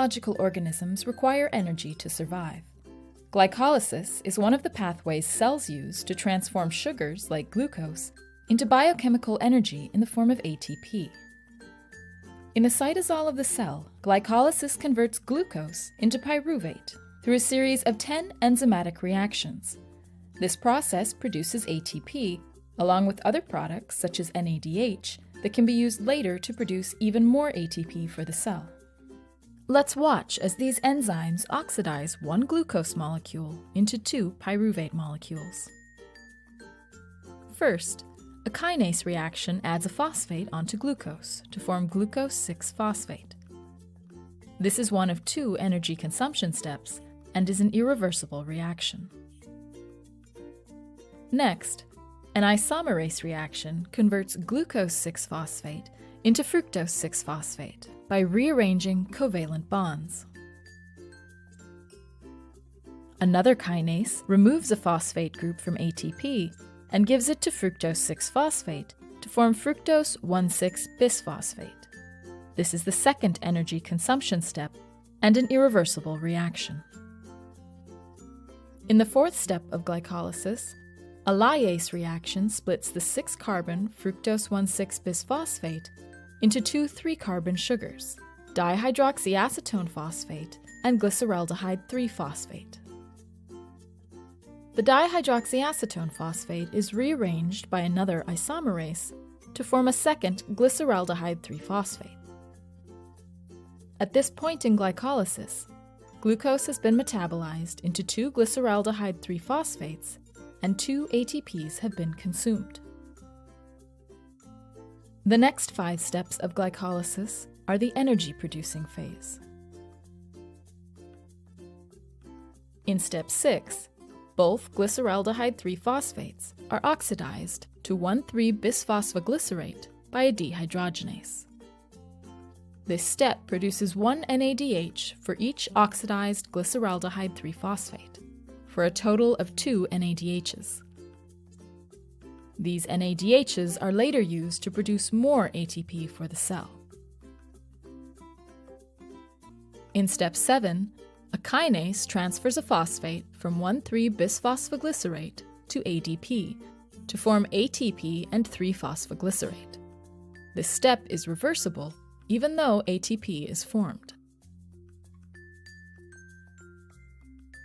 Biological organisms require energy to survive. Glycolysis is one of the pathways cells use to transform sugars, like glucose, into biochemical energy in the form of ATP. In the cytosol of the cell, glycolysis converts glucose into pyruvate through a series of 10 enzymatic reactions. This process produces ATP, along with other products such as NADH, that can be used later to produce even more ATP for the cell. Let's watch as these enzymes oxidize one glucose molecule into two pyruvate molecules. First, a kinase reaction adds a phosphate onto glucose to form glucose 6-phosphate. This is one of two energy consumption steps and is an irreversible reaction. Next, an isomerase reaction converts glucose 6-phosphate into fructose 6-phosphate by rearranging covalent bonds. Another kinase removes a phosphate group from ATP and gives it to fructose 6-phosphate to form fructose 1,6-bisphosphate. This is the second energy consumption step and an irreversible reaction. In the fourth step of glycolysis, a lyase reaction splits the 6-carbon fructose 1,6-bisphosphate into two 3-carbon sugars, dihydroxyacetone phosphate and glyceraldehyde 3-phosphate. The dihydroxyacetone phosphate is rearranged by another isomerase to form a second glyceraldehyde 3-phosphate. At this point in glycolysis, glucose has been metabolized into two glyceraldehyde 3-phosphates and two ATPs have been consumed. The next 5 steps of glycolysis are the energy-producing phase. In step 6, both glyceraldehyde 3-phosphates are oxidized to 1,3-bisphosphoglycerate by a dehydrogenase. This step produces one NADH for each oxidized glyceraldehyde 3-phosphate, for a total of 2 NADHs. These NADHs are later used to produce more ATP for the cell. In step 7, a kinase transfers a phosphate from 1,3-bisphosphoglycerate to ADP to form ATP and 3-phosphoglycerate. This step is reversible even though ATP is formed.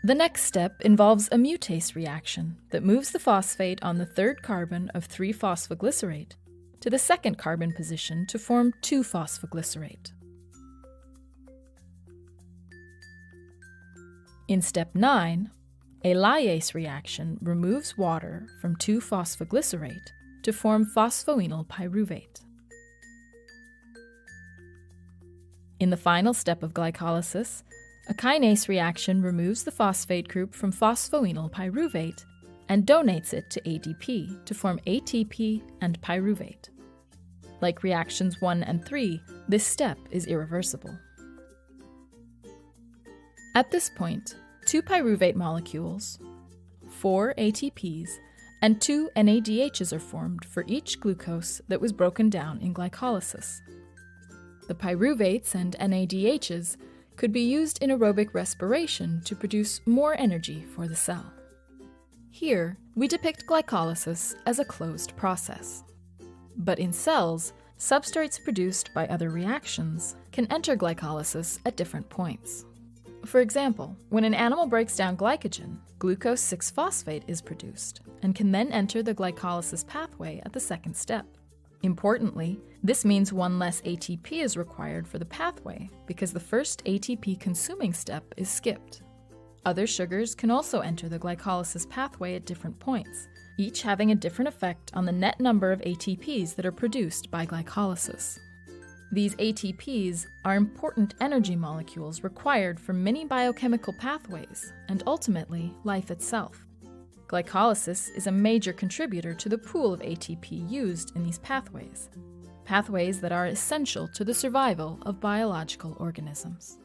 The next step involves a mutase reaction that moves the phosphate on the 3rd carbon of 3-phosphoglycerate to the 2nd carbon position to form 2-phosphoglycerate. In step 9, a lyase reaction removes water from 2-phosphoglycerate to form phosphoenol pyruvate. In the final step of glycolysis, a kinase reaction removes the phosphate group from phosphoenol pyruvate and donates it to ADP to form ATP and pyruvate. Like reactions 1 and 3, this step is irreversible. At this point, 2 pyruvate molecules, 4 ATPs, and 2 NADHs are formed for each glucose that was broken down in glycolysis. The pyruvates and NADHs could be used in aerobic respiration to produce more energy for the cell. Here, we depict glycolysis as a closed process. But in cells, substrates produced by other reactions can enter glycolysis at different points. For example, when an animal breaks down glycogen, glucose 6-phosphate is produced and can then enter the glycolysis pathway at the 2nd step. Importantly, this means one less ATP is required for the pathway because the first ATP consuming step is skipped. Other sugars can also enter the glycolysis pathway at different points, each having a different effect on the net number of ATPs that are produced by glycolysis. These ATPs are important energy molecules required for many biochemical pathways and ultimately life itself. Glycolysis is a major contributor to the pool of ATP used in these pathways that are essential to the survival of biological organisms.